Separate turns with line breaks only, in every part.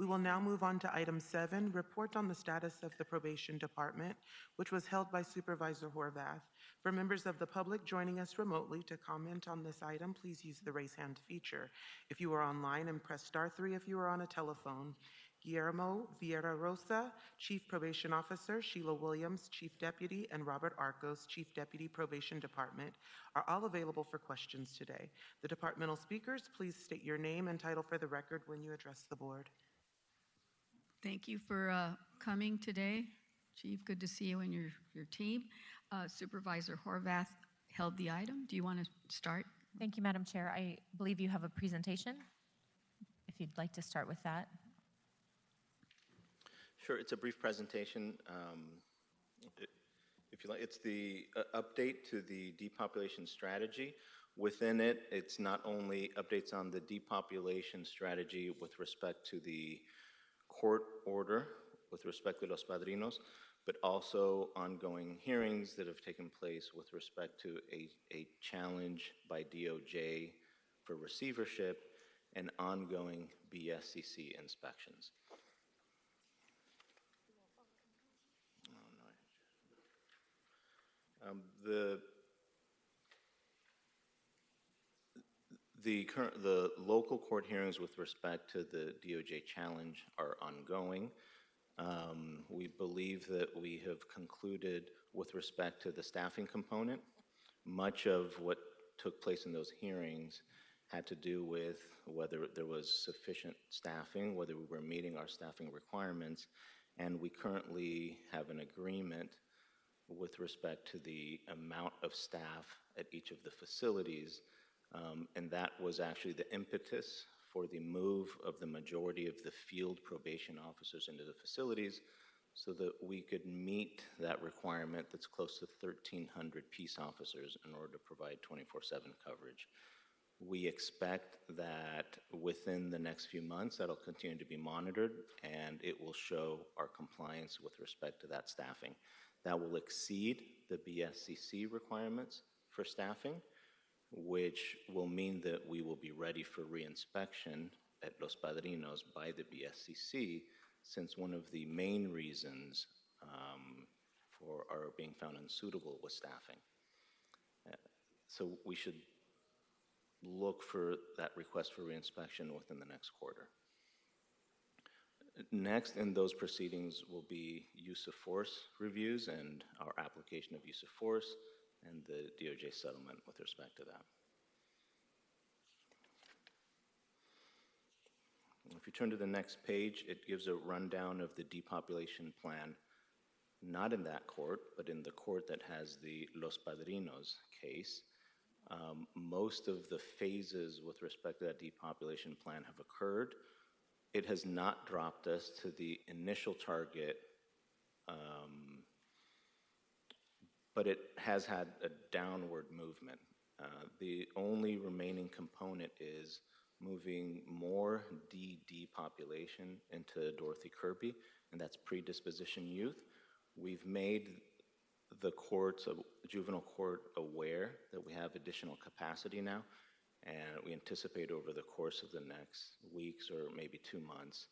We will now move on to item 7, report on the status of the probation department, which was held by Supervisor Horvath. For members of the public joining us remotely to comment on this item, please use the raise hand feature. If you are online, and press *3 if you are on a telephone. Guillermo Vieira Rosa, Chief Probation Officer, Sheila Williams, Chief Deputy, and Robert Arcos, Chief Deputy Probation Department, are all available for questions today. The departmental speakers, please state your name and title for the record when you address the board.
Thank you for coming today. Chief, good to see you and your team. Supervisor Horvath held the item. Do you want to start?
Thank you, Madam Chair. I believe you have a presentation, if you'd like to start with that.
Sure, it's a brief presentation. If you like, it's the update to the depopulation strategy. Within it, it's not only updates on the depopulation strategy with respect to the court order, with respect to Los Padrinos, but also ongoing hearings that have taken place with respect to a challenge by DOJ for receivership and ongoing BSCC inspections. The local court hearings with respect to the DOJ challenge are ongoing. We believe that we have concluded with respect to the staffing component. Much of what took place in those hearings had to do with whether there was sufficient staffing, whether we were meeting our staffing requirements, and we currently have an agreement with respect to the amount of staff at each of the facilities, and that was actually the impetus for the move of the majority of the field probation officers into the facilities so that we could meet that requirement that's close to 1,300 peace officers in order to provide 24/7 coverage. We expect that within the next few months that'll continue to be monitored and it will show our compliance with respect to that staffing. That will exceed the BSCC requirements for staffing, which will mean that we will be ready for reinspection at Los Padrinos by the BSCC, since one of the main reasons for our being found unsuitable was staffing. So we should look for that request for reinspection within the next quarter. Next in those proceedings will be use of force reviews and our application of use of force and the DOJ settlement with respect to that. If you turn to the next page, it gives a rundown of the depopulation plan, not in that court, but in the court that has the Los Padrinos case. Most of the phases with respect to that depopulation plan have occurred. It has not dropped us to the initial target, but it has had a downward movement. The only remaining component is moving more DD population into Dorothy Kirby, and that's predisposition youth. We've made the courts, juvenile court, aware that we have additional capacity now, and we anticipate over the course of the next weeks or maybe 2 months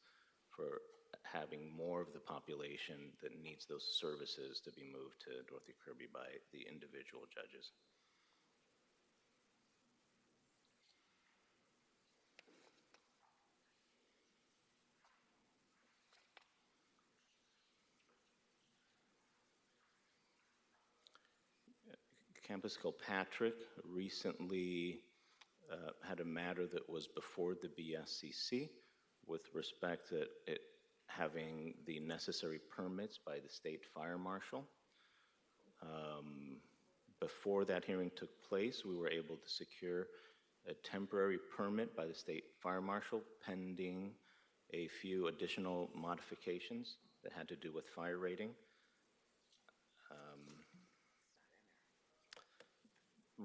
for having more of the population that needs those services to be moved to Dorothy Kirby by the individual judges. Campus Kilpatrick recently had a matter that was before the BSCC with respect to it having the necessary permits by the state fire marshal. Before that hearing took place, we were able to secure a temporary permit by the state fire marshal pending a few additional modifications that had to do with fire rating.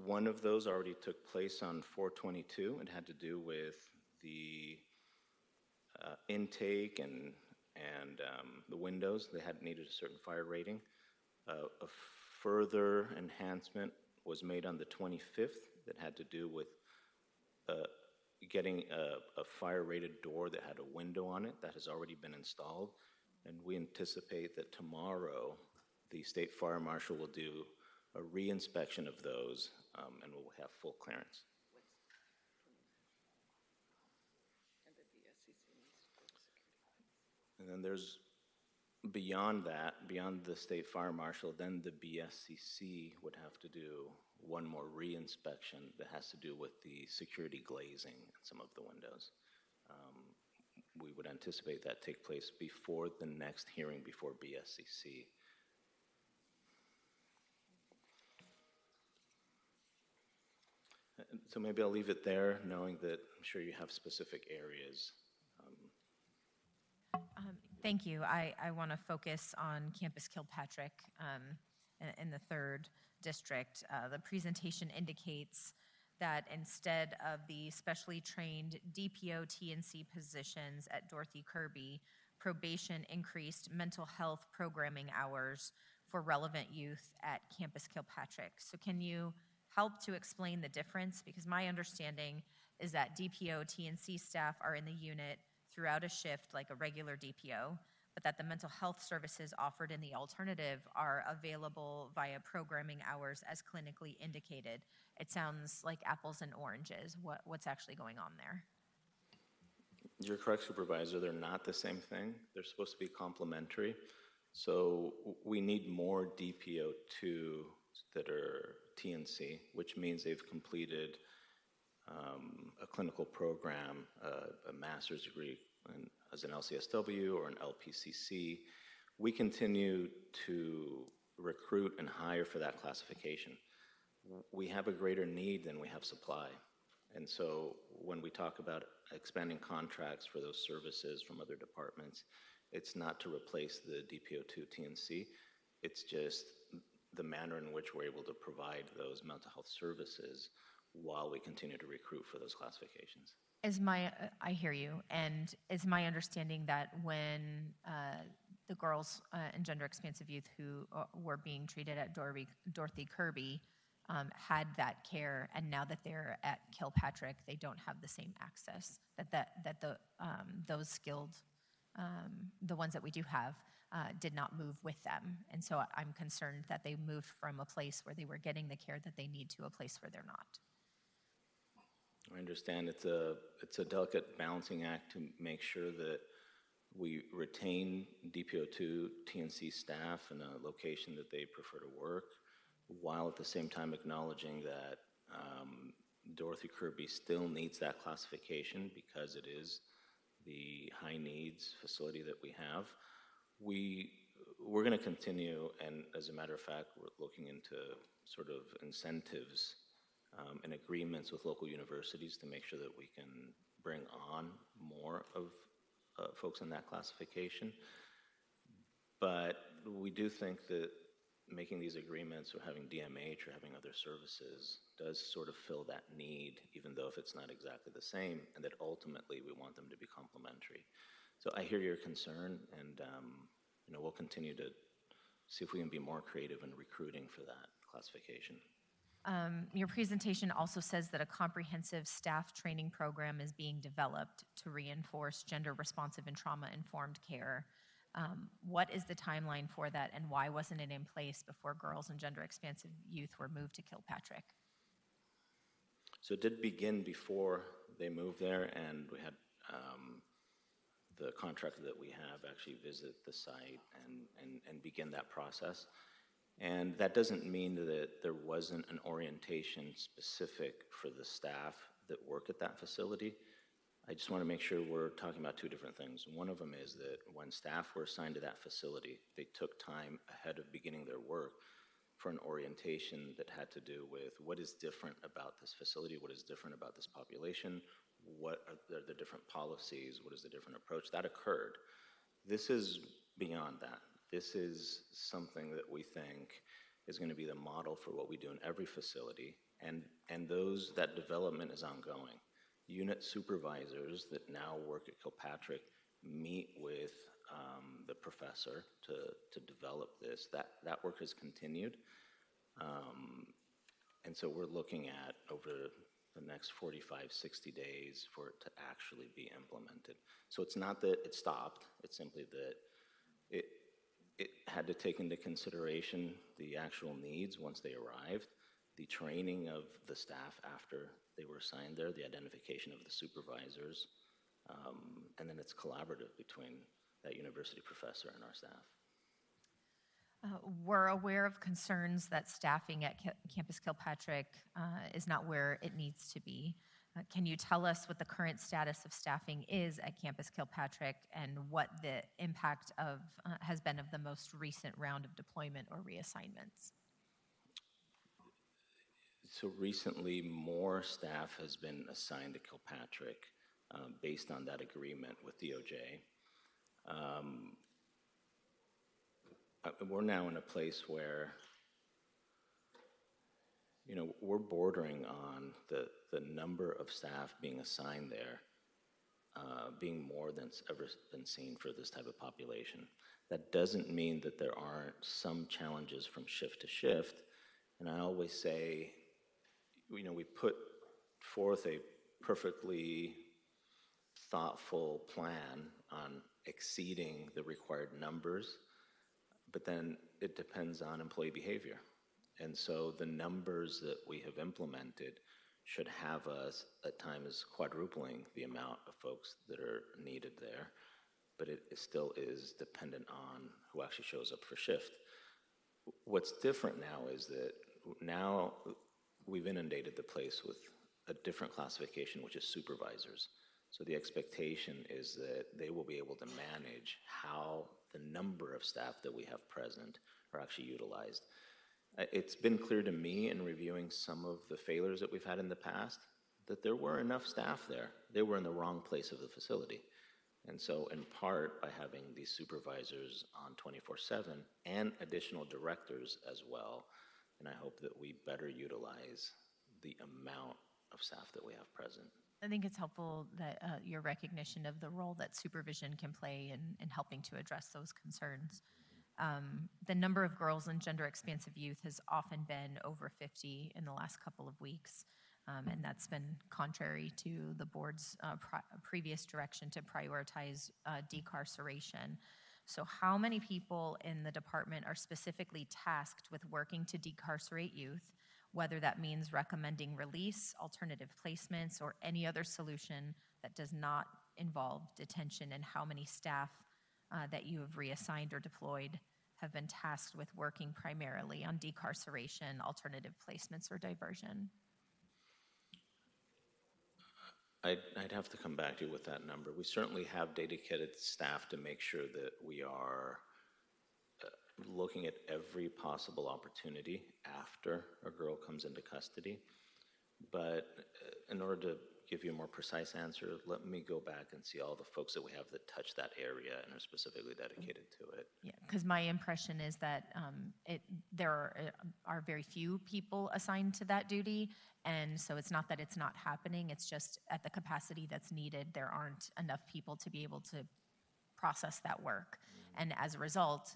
One of those already took place on 4/22. It had to do with the intake and the windows. They had needed a certain fire rating. A further enhancement was made on the 25th that had to do with getting a fire-rated door that had a window on it that has already been installed. And we anticipate that tomorrow, the state fire marshal will do a re-inspection of those, and we'll have full clearance. And then there's, beyond that, beyond the state fire marshal, then the BSCC would have to do one more re-inspection that has to do with the security glazing in some of the windows. We would anticipate that take place before the next hearing before BSCC. So maybe I'll leave it there, knowing that I'm sure you have specific areas.
Thank you. I want to focus on Campus Kilpatrick in the 3rd District. The presentation indicates that instead of the specially trained DPO TNC positions at Dorothy Kirby, probation increased mental health programming hours for relevant youth at Campus Kilpatrick. So can you help to explain the difference? Because my understanding is that DPO TNC staff are in the unit throughout a shift like a regular DPO, but that the mental health services offered in the alternative are available via programming hours as clinically indicated. It sounds like apples and oranges. What's actually going on there?
You're correct, Supervisor. They're not the same thing. They're supposed to be complementary. So we need more DPO2 that are TNC, which means they've completed a clinical program, a master's degree as an LCSW or an LPCC. We continue to recruit and hire for that classification. We have a greater need than we have supply. And so when we talk about expanding contracts for those services from other departments, it's not to replace the DPO2 TNC. It's just the manner in which we're able to provide those mental health services while we continue to recruit for those classifications.
I hear you, and it's my understanding that when the girls and gender expansive youth who were being treated at Dorothy Kirby had that care, and now that they're at Kilpatrick, they don't have the same access. Those skilled, the ones that we do have, did not move with them, and so I'm concerned that they moved from a place where they were getting the care that they need to a place where they're not.
I understand it's a delicate balancing act to make sure that we retain DPO2 TNC staff in a location that they prefer to work, while at the same time acknowledging that Dorothy Kirby still needs that classification because it is the high needs facility that we have. We're going to continue, and as a matter of fact, we're looking into sort of incentives and agreements with local universities to make sure that we can bring on more of folks in that classification. But we do think that making these agreements or having DMH or having other services does sort of fill that need, even though if it's not exactly the same, and that ultimately we want them to be complementary. So I hear your concern, and we'll continue to see if we can be more creative in recruiting for that classification.
Your presentation also says that a comprehensive staff training program is being developed to reinforce gender-responsive and trauma-informed care. What is the timeline for that, and why wasn't it in place before girls and gender-expansive youth were moved to Kilpatrick?
So it did begin before they moved there, and we had the contractor that we have actually visit the site and begin that process. And that doesn't mean that there wasn't an orientation specific for the staff that work at that facility. I just want to make sure we're talking about two different things. One of them is that when staff were assigned to that facility, they took time ahead of beginning their work for an orientation that had to do with what is different about this facility, what is different about this population, what are the different policies, what is the different approach. That occurred. This is beyond that. This is something that we think is going to be the model for what we do in every facility, and that development is ongoing. Unit supervisors that now work at Kilpatrick meet with the professor to develop this. That work has continued, and so we're looking at over the next 45, 60 days for it to actually be implemented. So it's not that it stopped, it's simply that it, it had to take into consideration the actual needs once they arrived, the training of the staff after they were assigned there, the identification of the supervisors, and then it's collaborative between that university professor and our staff.
We're aware of concerns that staffing at Campus Kilpatrick is not where it needs to be. Can you tell us what the current status of staffing is at Campus Kilpatrick and what the impact of has been of the most recent round of deployment or reassignments?
So recently, more staff has been assigned to Kilpatrick based on that agreement with DOJ. We're now in a place where, you know, we're bordering on the number of staff being assigned there being more than's ever been seen for this type of population. That doesn't mean that there aren't some challenges from shift to shift. And I always say, you know, we put forth a perfectly thoughtful plan on exceeding the required numbers, but then it depends on employee behavior. And so the numbers that we have implemented should have us at times quadrupling the amount of folks that are needed there, but it still is dependent on who actually shows up for shift. What's different now is that now we've inundated the place with a different classification, which is supervisors. So the expectation is that they will be able to manage how the number of staff that we have present are actually utilized. It's been clear to me in reviewing some of the failures that we've had in the past that there were enough staff there. They were in the wrong place of the facility. And so in part by having these supervisors on 24/7 and additional directors as well, and I hope that we better utilize the amount of staff that we have present.
I think it's helpful that your recognition of the role that supervision can play in helping to address those concerns. The number of girls in gender-expansive youth has often been over 50 in the last couple of weeks, and that's been contrary to the board's previous direction to prioritize decarceration. So how many people in the department are specifically tasked with working to decarcerate youth, whether that means recommending release, alternative placements, or any other solution that does not involve detention, and how many staff that you have reassigned or deployed have been tasked with working primarily on decarceration, alternative placements, or diversion?
I'd have to come back to you with that number. We certainly have dedicated staff to make sure that we are looking at every possible opportunity after a girl comes into custody. But in order to give you a more precise answer, let me go back and see all the folks that we have that touch that area and are specifically dedicated to it.
Yeah, because my impression is that there are very few people assigned to that duty, and so it's not that it's not happening, it's just at the capacity that's needed, there aren't enough people to be able to process that work. And as a result,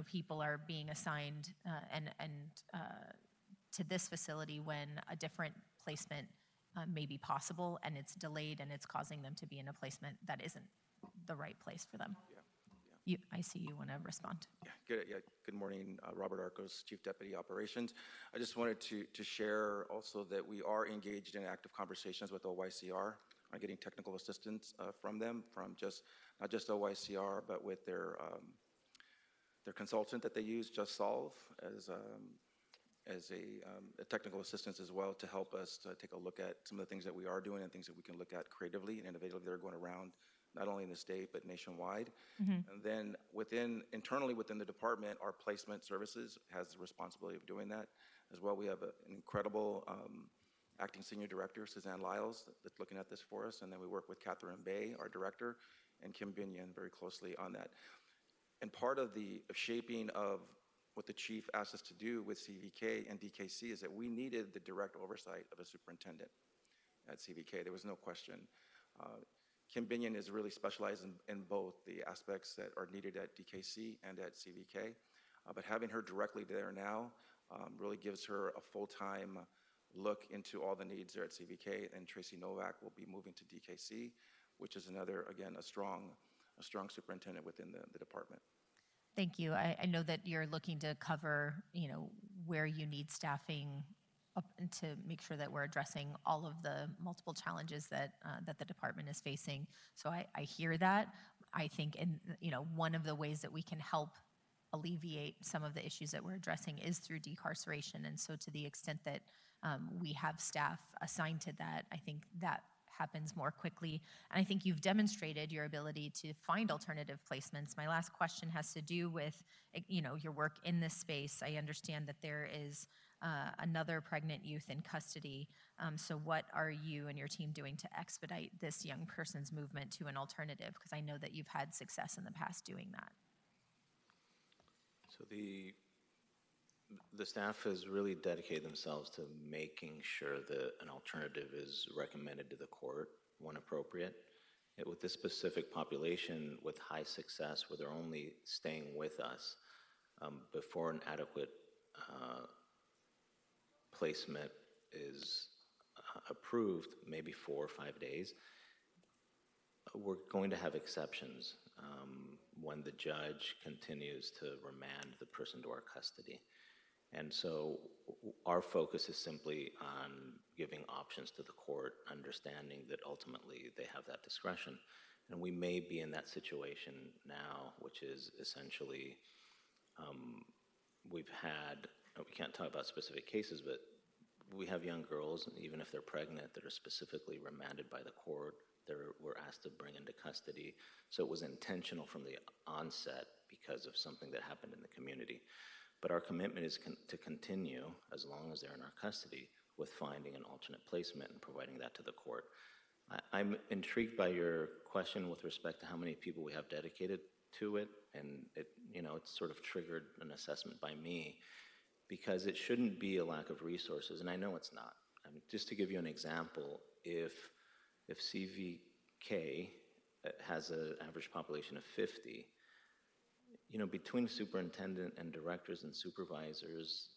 people are being assigned to this facility when a different placement may be possible, and it's delayed, and it's causing them to be in a placement that isn't the right place for them.
Yeah.
I see you want to respond.
Good morning, Robert Arcos, Chief Deputy Operations. I just wanted to share also that we are engaged in active conversations with OYCR on getting technical assistance from them, from not just OYCR, but with their consultant that they use, Just Solve, as a technical assistance as well, to help us to take a look at some of the things that we are doing and things that we can look at creatively and innovatively that are going around not only in the state but nationwide. And then internally within the department, our placement services has the responsibility of doing that as well. We have an incredible acting senior director, Suzanne Lyles, that's looking at this for us, and then we work with Catherine Bay, our director, and Kim Binion very closely on that. And part of the shaping of what the chief asked us to do with CVK and DKC is that we needed the direct oversight of a superintendent at CVK. There was no question. Kim Binion is really specialized in both the aspects that are needed at DKC and at CVK, but having her directly there now really gives her a full-time look into all the needs there at CVK, and Tracy Novak will be moving to DKC, which is another, again, a strong superintendent within the department.
Thank you. I know that you're looking to cover, where you need staffing up and to make sure that we're addressing all of the multiple challenges that the department is facing. So I hear that. I think one of the ways that we can help alleviate some of the issues that we're addressing is through decarceration. And so to the extent that we have staff assigned to that, I think that happens more quickly. And I think you've demonstrated your ability to find alternative placements. My last question has to do with, your work in this space. I understand that there is another pregnant youth in custody. So what are you and your team doing to expedite this young person's movement to an alternative? Because I know that you've had success in the past doing that.
So the staff has really dedicated themselves to making sure that an alternative is recommended to the court when appropriate. With this specific population with high success, where they're only staying with us before an adequate placement is approved, maybe 4 or 5 days, we're going to have exceptions when the judge continues to remand the person to our custody. And so our focus is simply on giving options to the court, understanding that ultimately they have that discretion. And we may be in that situation now, which is essentially we can't talk about specific cases, but we have young girls, even if they're pregnant, that are specifically remanded by the court. We're asked to bring into custody. So it was intentional from the onset because of something that happened in the community. But our commitment is to continue, as long as they're in our custody, with finding an alternate placement and providing that to the court. I'm intrigued by your question with respect to how many people we have dedicated to it, and it's sort of triggered an assessment by me, because it shouldn't be a lack of resources, and I know it's not. I mean, just to give you an example, if CVK has an average population of 50, between superintendent and directors and supervisors,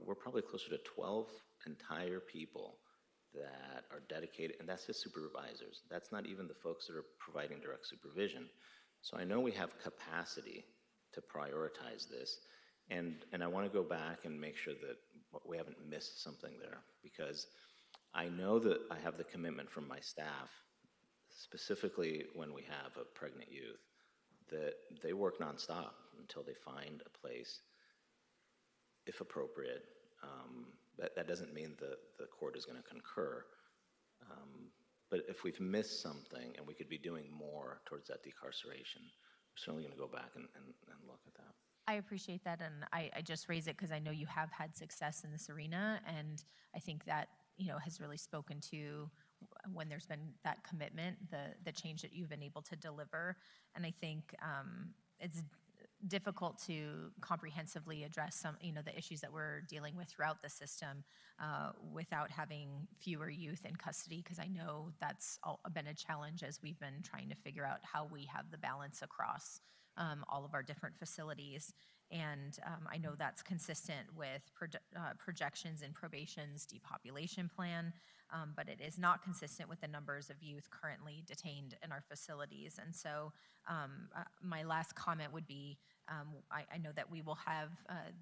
we're probably closer to 12 entire people that are dedicated, and that's just supervisors. That's not even the folks that are providing direct supervision. So I know we have capacity to prioritize this, and I want to go back and make sure that we haven't missed something there, because I know that I have the commitment from my staff, specifically when we have a pregnant youth, that they work nonstop until they find a place, if appropriate. That doesn't mean the court is going to concur. But if we've missed something and we could be doing more towards that decarceration, we're certainly going to go back and look at that.
I appreciate that, and I just raise it because I know you have had success in this arena, and I think that has really spoken to, when there's been that commitment, the change that you've been able to deliver. And I think it's difficult to comprehensively address some, the issues that we're dealing with throughout the system without having fewer youth in custody, because I know that's been a challenge as we've been trying to figure out how we have the balance across all of our different facilities. And I know that's consistent with projections in probation's depopulation plan, but it is not consistent with the numbers of youth currently detained in our facilities. And so my last comment would be, I know that we will have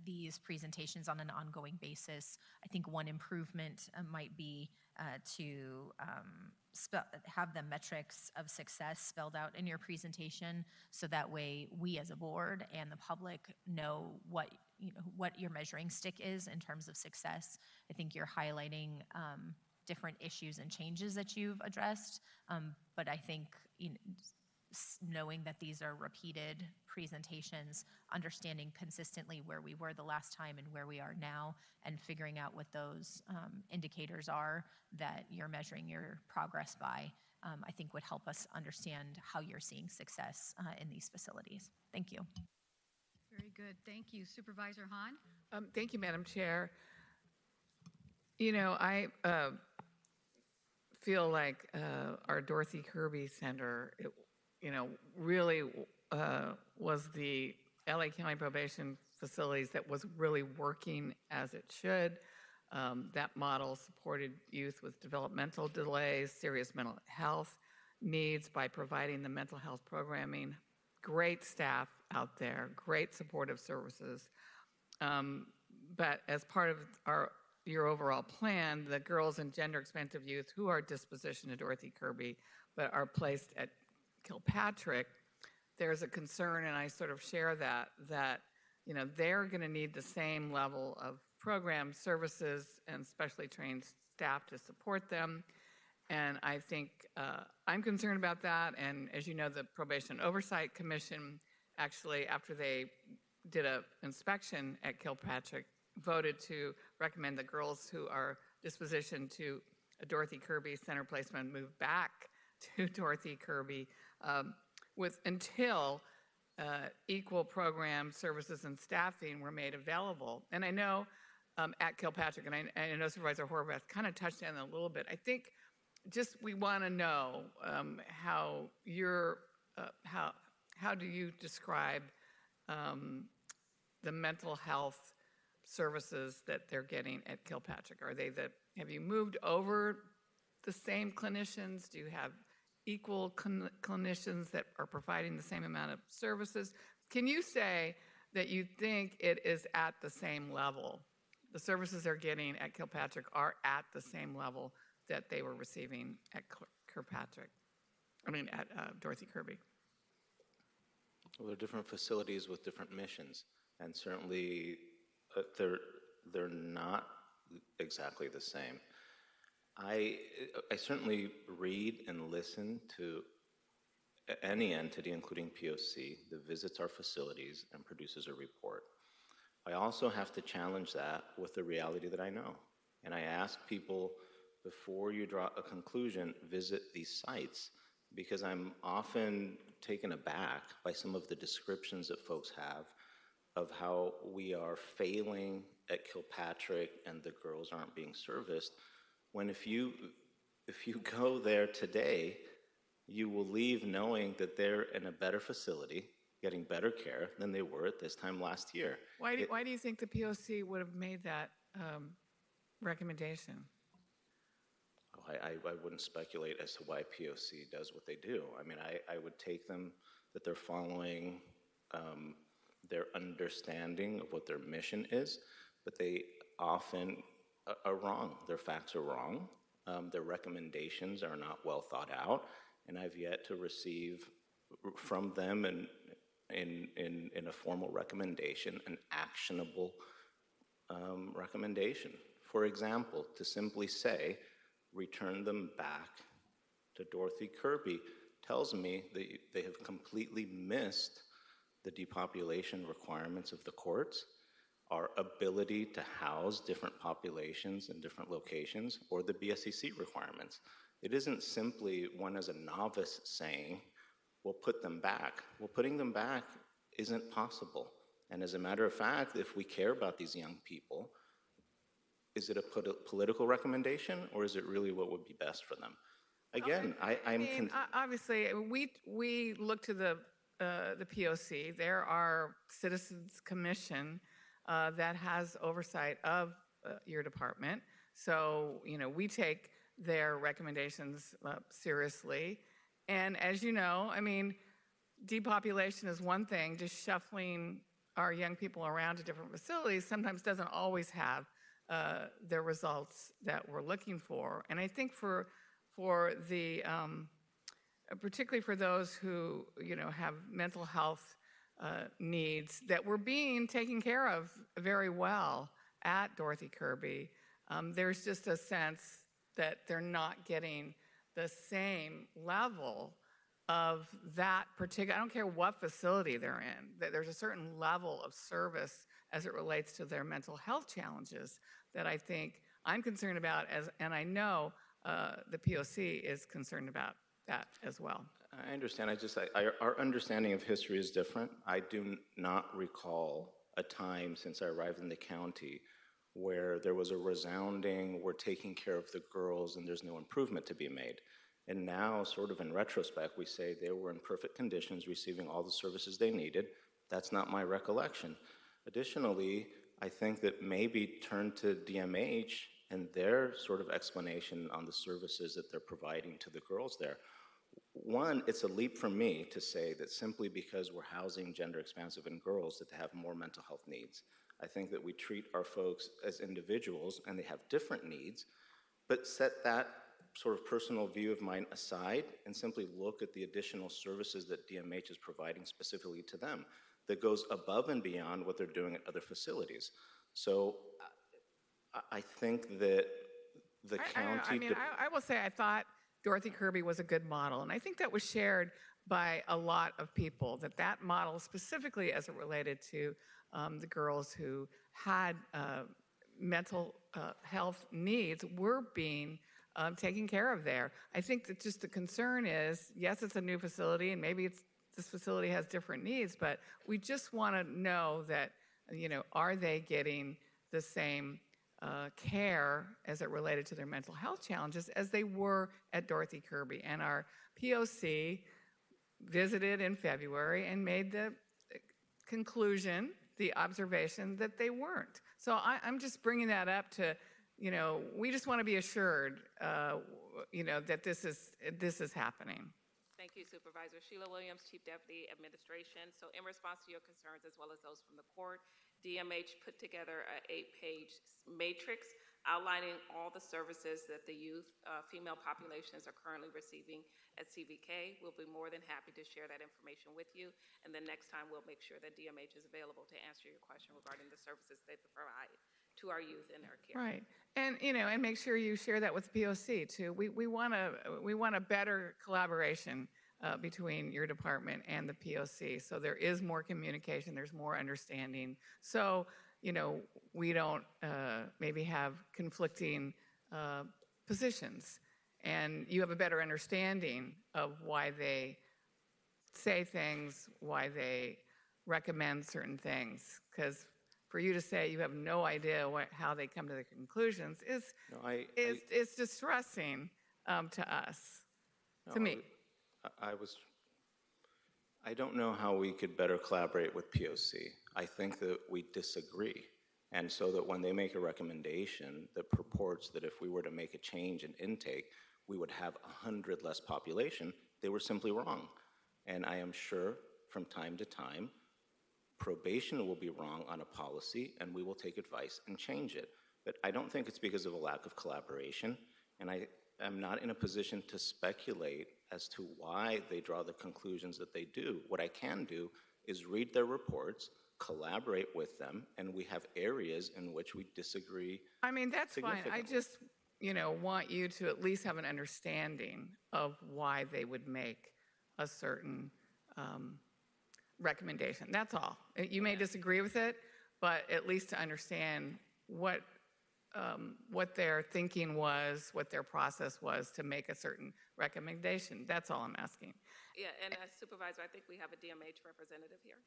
these presentations on an ongoing basis. I think one improvement might be to have the metrics of success spelled out in your presentation, so that way we as a board and the public know what your measuring stick is in terms of success. I think you're highlighting different issues and changes that you've addressed, but I think knowing that these are repeated presentations, understanding consistently where we were the last time and where we are now, and figuring out what those indicators are that you're measuring your progress by, I think would help us understand how you're seeing success in these facilities. Thank you.
Very good. Thank you. Supervisor Hahn?
Thank you, Madam Chair. I feel like our Dorothy Kirby Center, really was the LA County Probation Facilities that was really working as it should. That model supported youth with developmental delays, serious mental health needs by providing the mental health programming. Great staff out there, great supportive services. But as part of your overall plan, the girls and gender expansive youth who are dispositioned to Dorothy Kirby but are placed at Kilpatrick, there's a concern, and I sort of share that they're going to need the same level of programs, services, and specially trained staff to support them. And I think I'm concerned about that. And as you know, the Probation Oversight Commission actually, after they did an inspection at Kilpatrick, voted to recommend that girls who are dispositioned to a Dorothy Kirby center placement move back to Dorothy Kirby until equal program services and staffing were made available. And I know at Kilpatrick, and I know Supervisor Horvath kind of touched on it a little bit. I think just we want to know how do you describe the mental health services that they're getting at Kilpatrick? Have you moved over the same clinicians? Do you have equal clinicians that are providing the same amount of services? Can you say that you think it is at the same level? The services they're getting at Kilpatrick are at the same level that they were receiving at Dorothy Kirby.
Well, they're different facilities with different missions, and certainly they're not exactly the same. I certainly read and listen to any entity, including POC, that visits our facilities and produces a report. I also have to challenge that with the reality that I know. And I ask people, before you draw a conclusion, visit these sites, because I'm often taken aback by some of the descriptions that folks have of how we are failing at Kilpatrick and the girls aren't being serviced, when if you go there today, you will leave knowing that they're in a better facility, getting better care than they were at this time last year.
Why do you think the POC would have made that recommendation?
I wouldn't speculate as to why POC does what they do. I mean, I would take them that they're following their understanding of what their mission is, but they often are wrong. Their facts are wrong. Their recommendations are not well thought out, and I've yet to receive from them in a formal recommendation, an actionable recommendation. For example, to simply say, return them back to Dorothy Kirby tells me that they have completely missed the depopulation requirements of the courts, our ability to house different populations in different locations, or the BSCC requirements. It isn't simply one as a novice saying, we'll put them back. Well, putting them back isn't possible. And as a matter of fact, if we care about these young people, is it a political recommendation, or is it really what would be best for them? Again,
obviously, we look to the POC. There are Citizens Commission that has oversight of your department. So, we take their recommendations seriously. And as you know, depopulation is one thing. Just shuffling our young people around to different facilities sometimes doesn't always have the results that we're looking for. And I think for the particularly for those who have mental health needs that were being taken care of very well at Dorothy Kirby, there's just a sense that they're not getting the same level of that particular, I don't care what facility they're in, that there's a certain level of service as it relates to their mental health challenges that I think I'm concerned about, and I know the POC is concerned about that as well.
I understand. Our understanding of history is different. I do not recall a time since I arrived in the county where there was a resounding, we're taking care of the girls and there's no improvement to be made. And now, sort of in retrospect, we say they were in perfect conditions, receiving all the services they needed. That's not my recollection. Additionally, I think that maybe turn to DMH and their sort of explanation on the services that they're providing to the girls there. One, it's a leap from me to say that simply because we're housing gender expansive and girls that they have more mental health needs. I think that we treat our folks as individuals and they have different needs, but set that sort of personal view of mine aside and simply look at the additional services that DMH is providing specifically to them that goes above and beyond what they're doing at other facilities. So I think that the county...
I will say I thought Dorothy Kirby was a good model, and I think that was shared by a lot of people, that model, specifically as it related to the girls who had mental health needs, were being taken care of there. I think that just the concern is, yes, it's a new facility, and maybe this facility has different needs, but we just want to know that, are they getting the same care as it related to their mental health challenges as they were at Dorothy Kirby. And our POC visited in February and made the conclusion, the observation that they weren't. So I'm just bringing that up to, we just want to be assured, that this is happening.
Thank you, Supervisor. Sheila Williams, Chief Deputy Administration. So in response to your concerns, as well as those from the court, DMH put together an 8-page matrix outlining all the services that the youth female populations are currently receiving at CVK. We'll be more than happy to share that information with you. And then next time, we'll make sure that DMH is available to answer your question regarding the services they provide to our youth in their care.
Right. And, and make sure you share that with POC too. We want a better collaboration between your department and the POC. So there is more communication, there's more understanding. So, we don't maybe have conflicting positions, and you have a better understanding of why they say things, why they recommend certain things. Because for you to say you have no idea how they come to the conclusions is distressing to us, to me.
I don't know how we could better collaborate with POC. I think that we disagree. And so that when they make a recommendation that purports that if we were to make a change in intake, we would have 100 less population, they were simply wrong. And I am sure from time to time, probation will be wrong on a policy and we will take advice and change it. But I don't think it's because of a lack of collaboration. And I am not in a position to speculate as to why they draw the conclusions that they do. What I can do is read their reports, collaborate with them, and we have areas in which we disagree.
I mean, that's fine. I just, want you to at least have an understanding of why they would make a certain recommendation. That's all. You may disagree with it, but at least to understand what their thinking was, what their process was to make a certain recommendation. That's all I'm asking.
Yeah, and as Supervisor, I think we have a DMH representative here.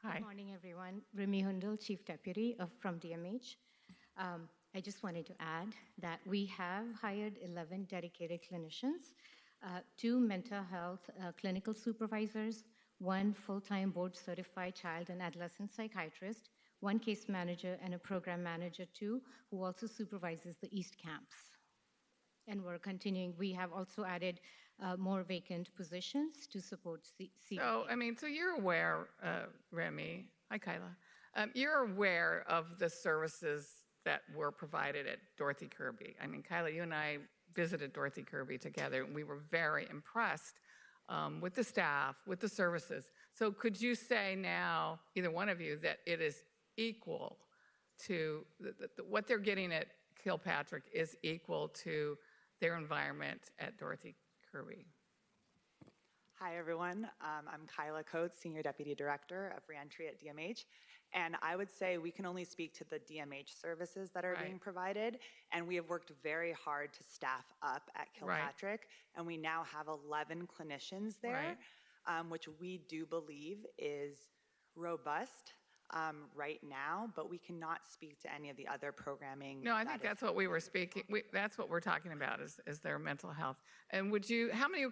Hi.
Good morning, everyone. Remy Hundal, Chief Deputy from DMH. I just wanted to add that we have hired 11 dedicated clinicians, 2 mental health clinical supervisors, 1 full-time board-certified child and adolescent psychiatrist, 1 case manager, and a program manager, too, who also supervises the East camps. And we're continuing. We have also added more vacant positions to support CVK.
So you're aware, Remy, hi, Kyla. You're aware of the services that were provided at Dorothy Kirby. I mean, Kyla, you and I visited Dorothy Kirby together, and we were very impressed with the staff, with the services. So could you say now, either one of you, that it is equal to what they're getting at Kilpatrick is equal to their environment at Dorothy Kirby?
Hi, everyone. I'm Kyla Coates, Senior Deputy Director of Reentry at DMH. And I would say we can only speak to the DMH services that are being provided. And we have worked very hard to staff up at Kilpatrick. And we now have 11 clinicians there, which we do believe is robust right now, but we cannot speak to any of the other programming.
No, I think that's what we were speaking. That's what we're talking about is their mental health. And how many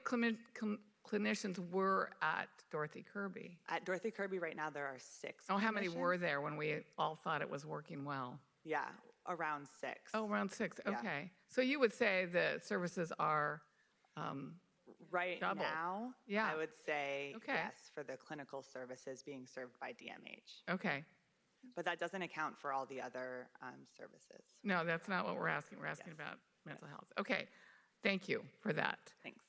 clinicians were at Dorothy Kirby?
At Dorothy Kirby right now, there are 6
Oh, how many were
clinicians.
there when we all thought it was working well?
Yeah, around 6.
Oh, around 6.
Yeah.
Okay. So you would say the services are
Right
double.
now,
Yeah.
I would say
Okay.
yes for the clinical services being served by DMH.
okay.
But that doesn't account for all the other services.
No, that's not what we're asking. We're asking
Yes.
about mental health. Okay. Thank you for that.
Thanks.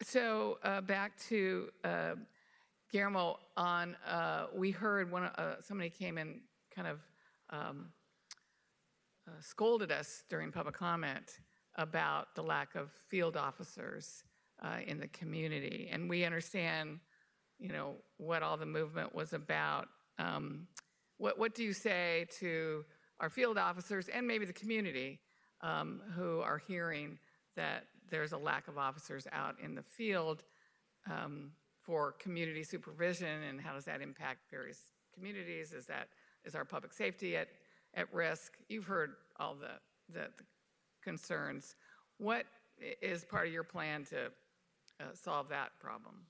So back to Guillermo. We heard somebody came and kind of scolded us during public comment about the lack of field officers in the community, and we understand, what all the movement was about. What do you say to our field officers and maybe the community who are hearing that there's a lack of officers out in the field for community supervision, and how does that impact various communities? Is our public safety at risk? You've heard all the concerns. What is part of your plan to solve that problem?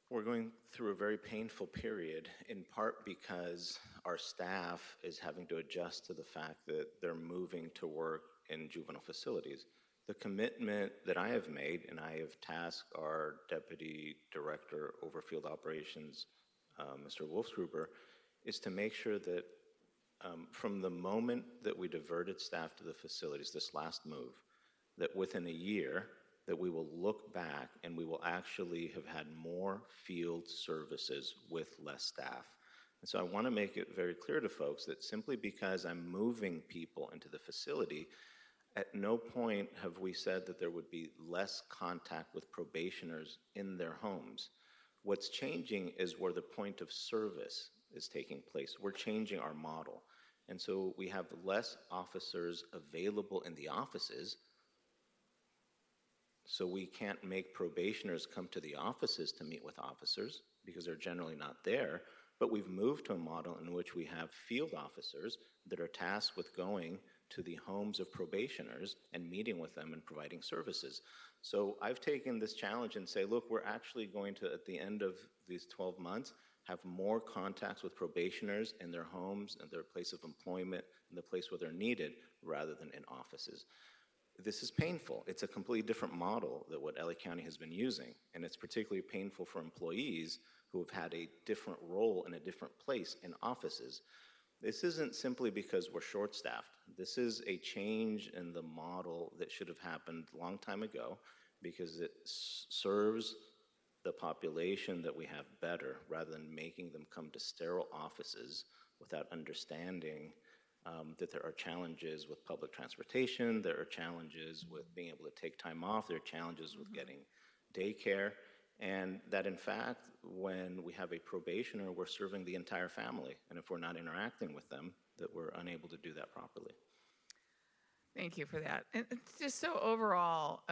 We're going through a very painful period, in part because our staff is having to adjust to the fact that they're moving to work in juvenile facilities. The commitment that I have made, and I have tasked our Deputy Director over Field Operations, Mr. Wolfsgruber, is to make sure that from the moment that we diverted staff to the facilities, this last move, that within a year, that we will look back and we will actually have had more field services with less staff. And so I want to make it very clear to folks that simply because I'm moving people into the facility, at no point have we said that there would be less contact with probationers in their homes. What's changing is where the point of service is taking place. We're changing our model. And so we have less officers available in the offices, so we can't make probationers come to the offices to meet with officers because they're generally not there. But we've moved to a model in which we have field officers that are tasked with going to the homes of probationers and meeting with them and providing services. So I've taken this challenge and say, look, we're actually going to, at the end of these 12 months, have more contacts with probationers in their homes and their place of employment and the place where they're needed rather than in offices. This is painful. It's a completely different model than what LA County has been using, and it's particularly painful for employees who have had a different role in a different place in offices. This isn't simply because we're short-staffed. This is a change in the model that should have happened a long time ago because it serves the population that we have better rather than making them come to sterile offices without understanding that there are challenges with public transportation, there are challenges with being able to take time off, there are challenges with getting daycare, and that in fact, when we have a probationer, we're serving the entire family, and if we're not interacting with them, that we're unable to do that properly.
Thank you for that. And just so overall,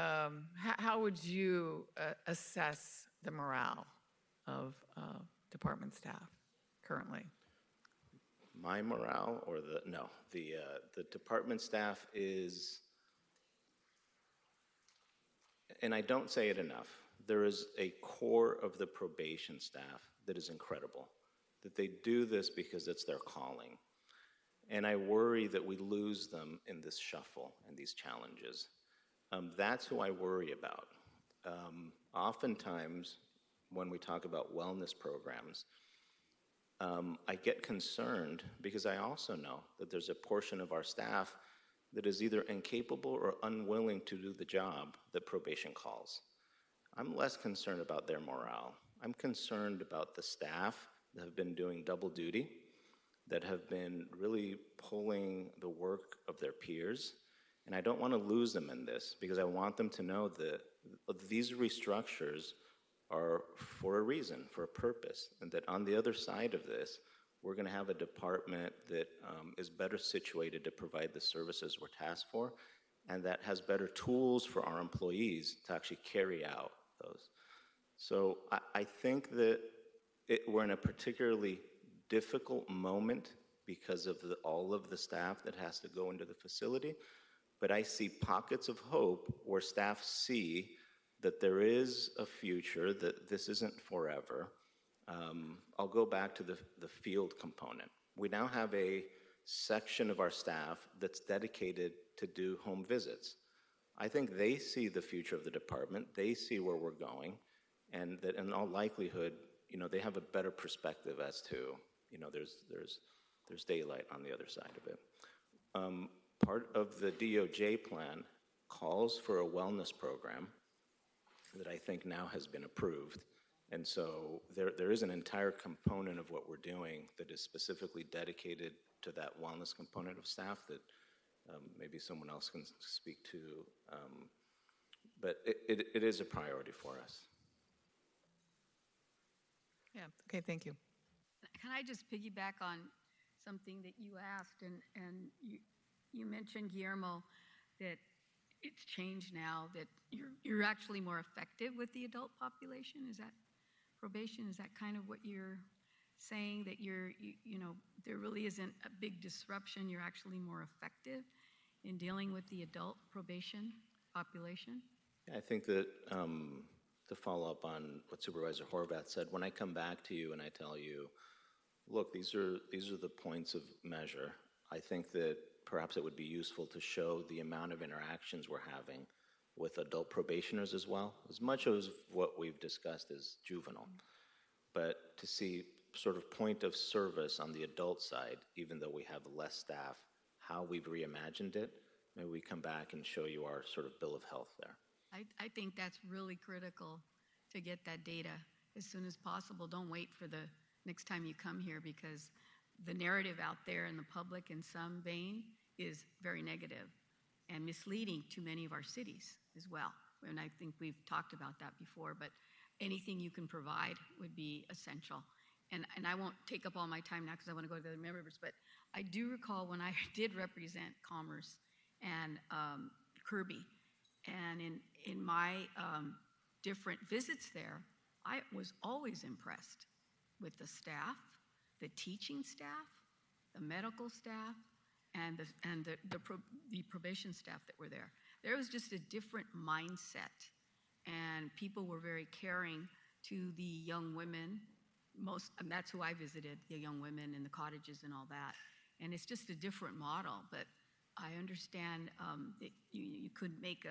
how would you assess the morale of department staff currently?
My morale, or the department staff is, and I don't say it enough, there is a core of the probation staff that is incredible, that they do this because it's their calling. And I worry that we lose them in this shuffle and these challenges. That's who I worry about. Oftentimes, when we talk about wellness programs, I get concerned because I also know that there's a portion of our staff that is either incapable or unwilling to do the job that probation calls. I'm less concerned about their morale. I'm concerned about the staff that have been doing double duty, that have been really pulling the work of their peers. And I don't want to lose them in this because I want them to know that these restructures are for a reason, for a purpose, and that on the other side of this, we're going to have a department that is better situated to provide the services we're tasked for, and that has better tools for our employees to actually carry out those. So I think that we're in a particularly difficult moment because of all of the staff that has to go into the facility, but I see pockets of hope where staff see that there is a future, that this isn't forever. I'll go back to the field component. We now have a section of our staff that's dedicated to do home visits. I think they see the future of the department, they see where we're going, and that in all likelihood, they have a better perspective as to, there's daylight on the other side of it. Part of the DOJ plan calls for a wellness program that I think now has been approved. And so there is an entire component of what we're doing that is specifically dedicated to that wellness component of staff that maybe someone else can speak to. But it is a priority for us.
Yeah, okay, thank you.
Can I just piggyback on something that you asked? And you mentioned, Guillermo, that it's changed now, that you're actually more effective with the adult population. Is that probation? Is that kind of what you're saying, that there really isn't a big disruption? You're actually more effective in dealing with the adult probation population?
I think that to follow up on what Supervisor Horvath said, when I come back to you and I tell you, look, these are the points of measure, I think that perhaps it would be useful to show the amount of interactions we're having with adult probationers as well. As much as what we've discussed is juvenile, but to see sort of point of service on the adult side, even though we have less staff, how we've reimagined it, maybe we come back and show you our sort of bill of health there.
I think that's really critical to get that data as soon as possible. Don't wait for the next time you come here, because the narrative out there in the public in some vein is very negative and misleading to many of our cities as well. And I think we've talked about that before, but anything you can provide would be essential. And I won't take up all my time now because I want to go to the other members, but I do recall when I did represent Commerce and Kirby, and in my different visits there, I was always impressed with the staff, the teaching staff, the medical staff, and the probation staff that were there. There was just a different mindset, and people were very caring to the young women. And that's who I visited, the young women in the cottages and all that. And it's just a different model, but I understand that you couldn't make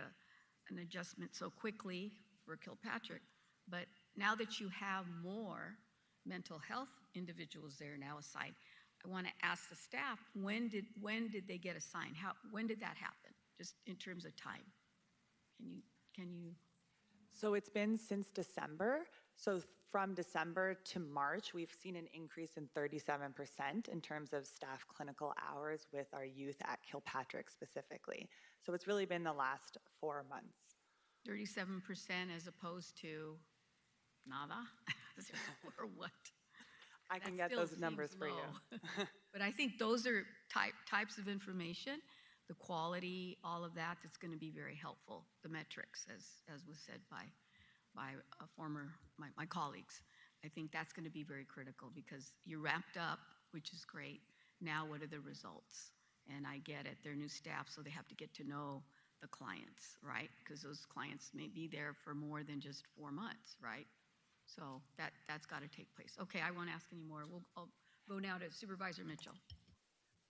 an adjustment so quickly for Kilpatrick, but now that you have more mental health individuals there now assigned, I want to ask the staff, when did they get assigned? When did that happen, just in terms of time? Can you?
So it's been since December. So from December to March, we've seen an increase in 37% in terms of staff clinical hours with our youth at Kilpatrick specifically. So it's really been the last 4 months.
37% as opposed to nada? Or what?
I can
That
get
still
those numbers
seems
for
low.
you.
But I think those are types of information, the quality, all of that, that's going to be very helpful. The metrics, as was said by my colleagues. I think that's going to be very critical because you ramped up, which is great. Now what are the results? And I get it, they're new staff, so they have to get to know the clients, right? Because those clients may be there for more than just 4 months, right? So that's got to take place. Okay, I won't ask any more. I'll go now to Supervisor Mitchell.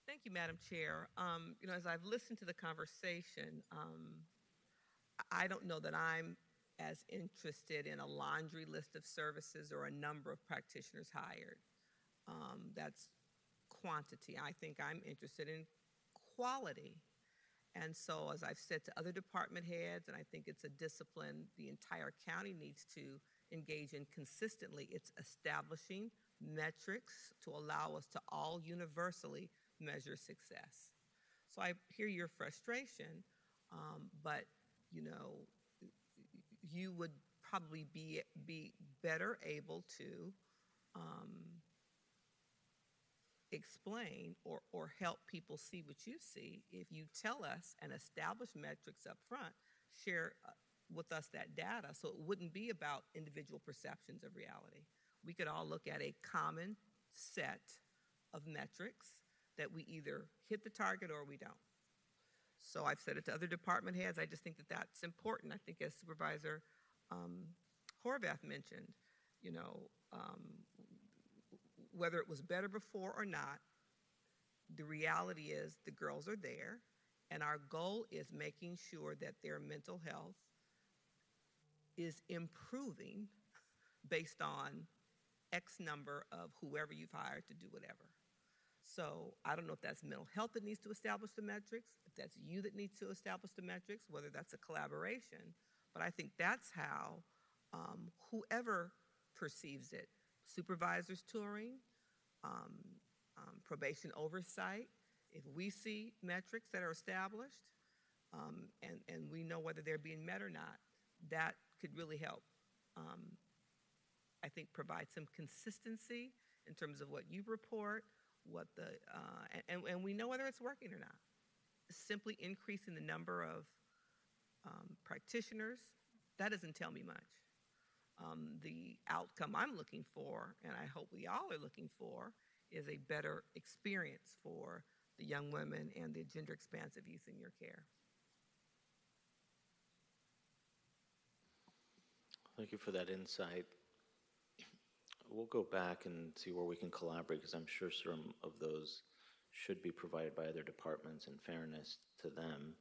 Thank you, Madam Chair. As I've listened to the conversation, I don't know that I'm as interested in a laundry list of services or a number of practitioners hired. That's quantity. I think I'm interested in quality. And so, as I've said to other department heads, and I think it's a discipline the entire county needs to engage in consistently, it's establishing metrics to allow us to all universally measure success. So I hear your frustration, but you would probably be better able to explain or help people see what you see if you tell us and establish metrics up front, share with us that data, so it wouldn't be about individual perceptions of reality. We could all look at a common set of metrics that we either hit the target or we don't. So I've said it to other department heads. I just think that that's important. I think as Supervisor Horvath mentioned, you know, whether it was better before or not, the reality is the girls are there, and our goal is making sure that their mental health is improving based on X number of whoever you've hired to do whatever. So I don't know if that's mental health that needs to establish the metrics, if that's you that needs to establish the metrics, whether that's a collaboration, but I think that's how whoever perceives it, supervisors touring, probation oversight, if we see metrics that are established and we know whether they're being met or not, that could really help, I think, provide some consistency in terms of what you report, and we know whether it's working or not. Simply increasing the number of practitioners, that doesn't tell me much. The outcome I'm looking for, and I hope we all are looking for, is a better experience for the young women and the gender expansive youth in your care.
Thank you for that insight. We'll go back and see where we can collaborate, because I'm sure some of those should be provided by other departments in fairness to them.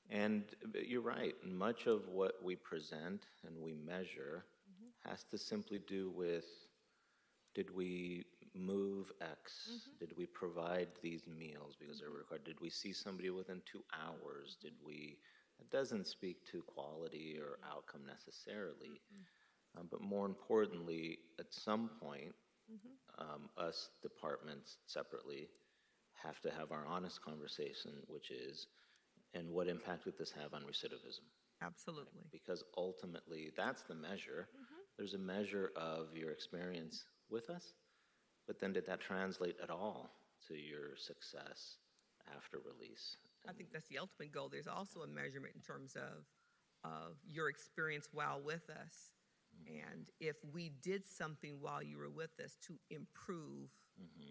And you're right, much of what we present and we measure has to simply do with, did we move X? Did we provide these meals because they're required? Did we see somebody within 2 hours? It doesn't speak to quality or outcome necessarily. But more importantly, at some point, us departments separately have to have our honest conversation, which is, and what impact would this have on recidivism?
Absolutely.
Because ultimately, that's the measure. There's a measure of your experience with us, but then did that translate at all to your success after release?
I think that's the ultimate goal. There's also a measurement in terms of your experience while with us. And if we did something while you were with us to improve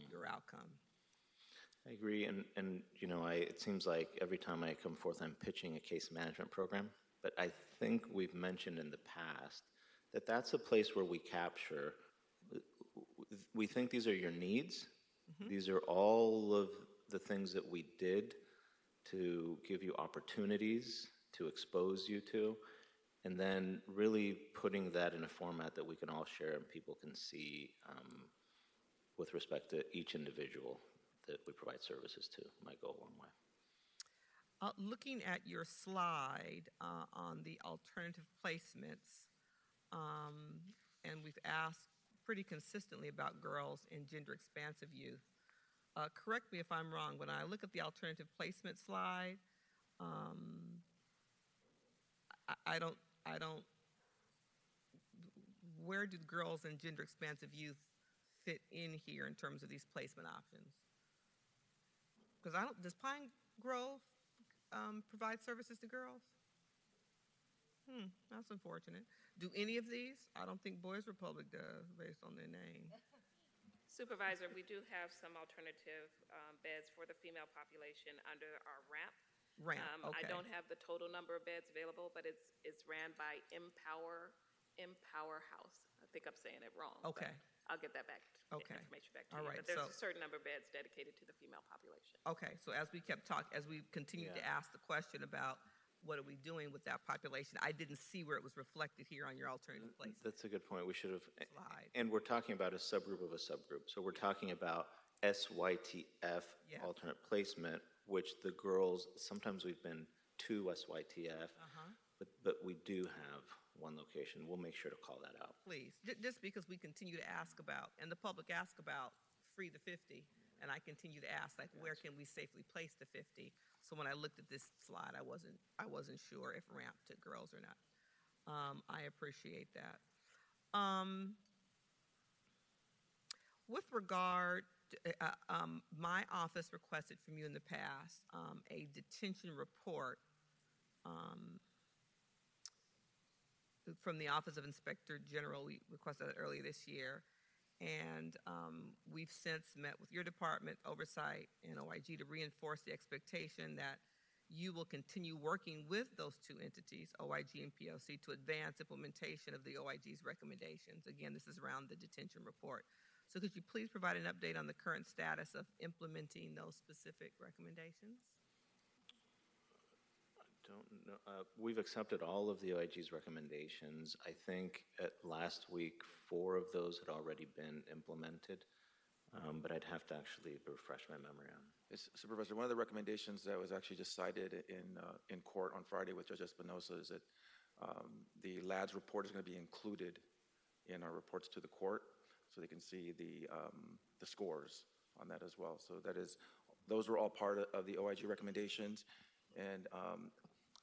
your outcome.
I agree, and you know, it seems like every time I come forth, I'm pitching a case management program, but I think we've mentioned in the past that that's a place where we capture, we think these are your needs, these are all of the things that we did to give you opportunities to expose you to, and then really putting that in a format that we can all share and people can see with respect to each individual that we provide services to might go a long way.
Looking at your slide on the alternative placements, and we've asked pretty consistently about girls and gender expansive youth. Correct me if I'm wrong, when I look at the alternative placement slide, I don't, where do girls and gender expansive youth fit in here in terms of these placement options? Because does Pine Grove provide services to girls? That's unfortunate. Do any of these? I don't think Boys Republic does, based on their name.
Supervisor, we do have some alternative beds for the female population under our ramp.
Okay.
I don't have the total number of beds available, but it's ran by Empower House. I think I'm saying it wrong.
Okay.
I'll get that back.
Okay.
Information back to
All
you.
right,
But there's
so-
a certain number of beds dedicated to the female population.
Okay, so as we kept talking, as we continued to ask the question about what are we doing with that population, I didn't see where it was reflected here on your alternative placement
That's a good point. We should have,
slide.
and we're talking about a subgroup of a subgroup. So we're talking about SYTF
Yes.
alternate placement, which the girls, sometimes we've been to SYTF, but we do have one location. We'll make sure to call that out.
Please, just because we continue to ask about, and the public ask about free the 50, and I continue to ask, like, where can we safely place the 50? So when I looked at this slide, I wasn't sure if ramp to girls or not. I appreciate that. With regard, my office requested from you in the past a detention report from the Office of Inspector General. We requested that earlier this year. And we've since met with your department, oversight, and OIG to reinforce the expectation that you will continue working with those two entities, OIG and POC, to advance implementation of the OIG's recommendations. Again, this is around the detention report. So could you please provide an update on the current status of implementing those specific recommendations?
Don't know. We've accepted all of the OIG's recommendations. I think at last week, 4 of those had already been implemented, but I'd have to actually refresh my memory on.
Supervisor, one of the recommendations that was actually just cited in court on Friday with Judge Espinosa is that the LADS report is going to be included in our reports to the court, so they can see the scores on that as well. So those were all part of the OIG recommendations, and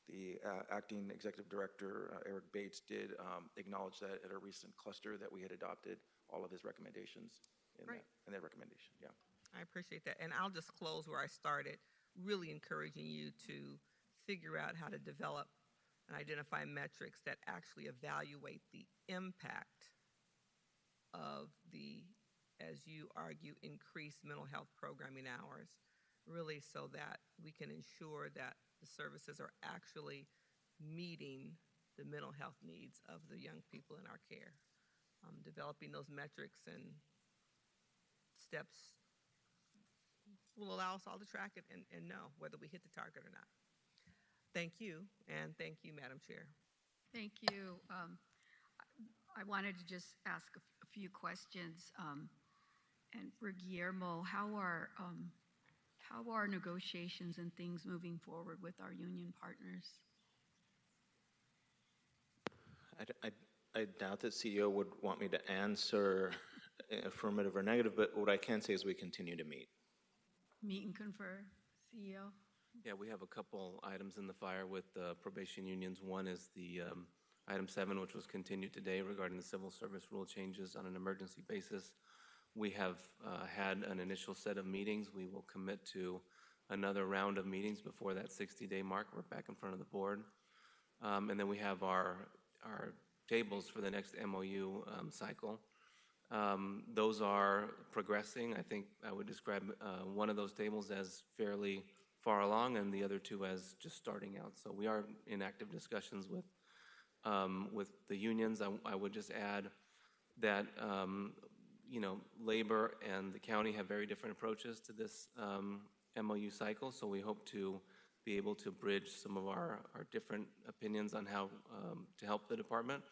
the acting executive director, Eric Bates, did acknowledge that at a recent cluster that we had adopted all of his recommendations in that recommendation. Yeah.
I appreciate that. And I'll just close where I started, really encouraging you to figure out how to develop and identify metrics that actually evaluate the impact of the, as you argue, increased mental health programming hours, really so that we can ensure that the services are actually meeting the mental health needs of the young people in our care. Developing those metrics and steps will allow us all to track it and know whether we hit the target or not. Thank you, and thank you, Madam Chair.
Thank you. I wanted to just ask a few questions. And for Guillermo, how are negotiations and things moving forward with our union partners?
I doubt that CEO would want me to answer affirmative or negative, but what I can say is we continue to meet.
Meet and confer, CEO?
Yeah, we have a couple items in the fire with probation unions. One is the item 7, which was continued today regarding the civil service rule changes on an emergency basis. We have had an initial set of meetings. We will commit to another round of meetings before that 60-day mark. We're back in front of the board. And then we have our tables for the next MOU cycle. Those are progressing. I think I would describe one of those tables as fairly far along and the other 2 as just starting out. So we are in active discussions with the unions. I would just add that labor and the county have very different approaches to this MOU cycle. So we hope to be able to bridge some of our different opinions on how to help the department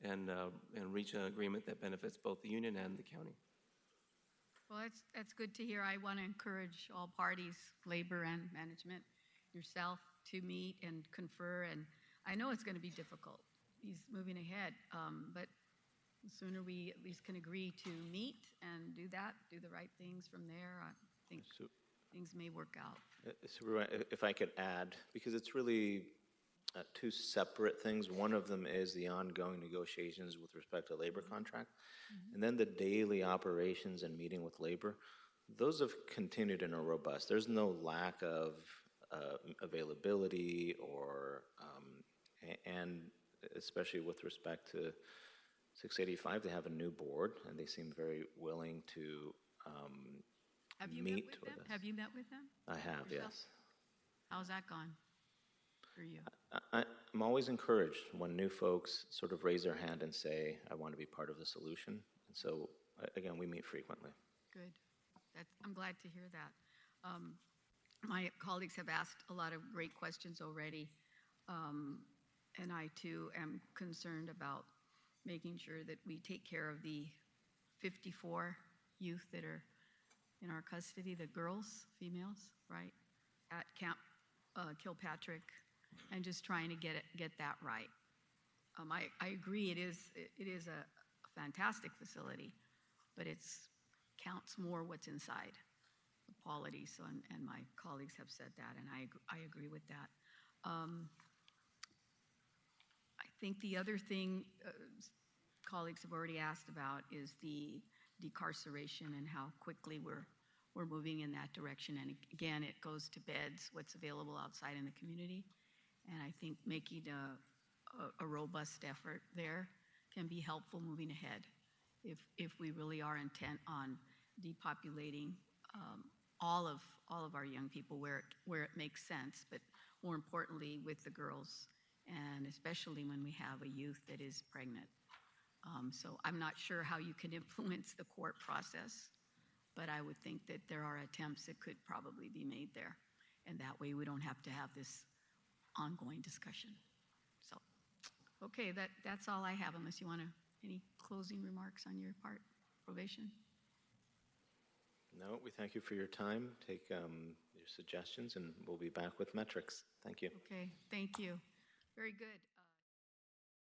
and reach an agreement that benefits both the union and the county.
Well, that's good to hear. I want to encourage all parties, labor and management, yourself, to meet and confer. And I know it's going to be difficult. He's moving ahead, but the sooner we at least can agree to meet and do the right things from there, I think things may work out.
If I could add, because it's really 2 separate things. One of them is the ongoing negotiations with respect to labor contract, and then the daily operations and meeting with labor. Those have continued in a robust. There's no lack of availability and especially with respect to 685, they have a new board, and they seem very willing to
Have you
meet
met with them?
us.
Have you met with them?
I have,
yourself?
yes.
How's that gone for you?
I'm always encouraged when new folks sort of raise their hand and say, I want to be part of the solution. And so, again, we meet frequently.
Good. I'm glad to hear that. My colleagues have asked a lot of great questions already, and I too am concerned about making sure that we take care of the 54 youth that are in our custody, the girls, females, right, at Camp Kilpatrick, and just trying to get that right. I agree it is a fantastic facility, but it's counts more what's inside, the quality. So, and my colleagues have said that, and I agree with that. I think the other thing colleagues have already asked about is the decarceration and how quickly we're moving in that direction. And again, it goes to beds, what's available outside in the community. And I think making a robust effort there can be helpful moving ahead if we really are intent on depopulating all of our young people where it makes sense. But more importantly, with the girls, and especially when we have a youth that is pregnant. So I'm not sure how you can influence the court process, but I would think that there are attempts that could probably be made there. And that way we don't have to have this ongoing discussion. So, okay, that's all I have, unless you want to, any closing remarks on your part, Probation?
No, we thank you for your time. Take your suggestions, and we'll be back with metrics. Thank you.
Okay, thank you. Very good.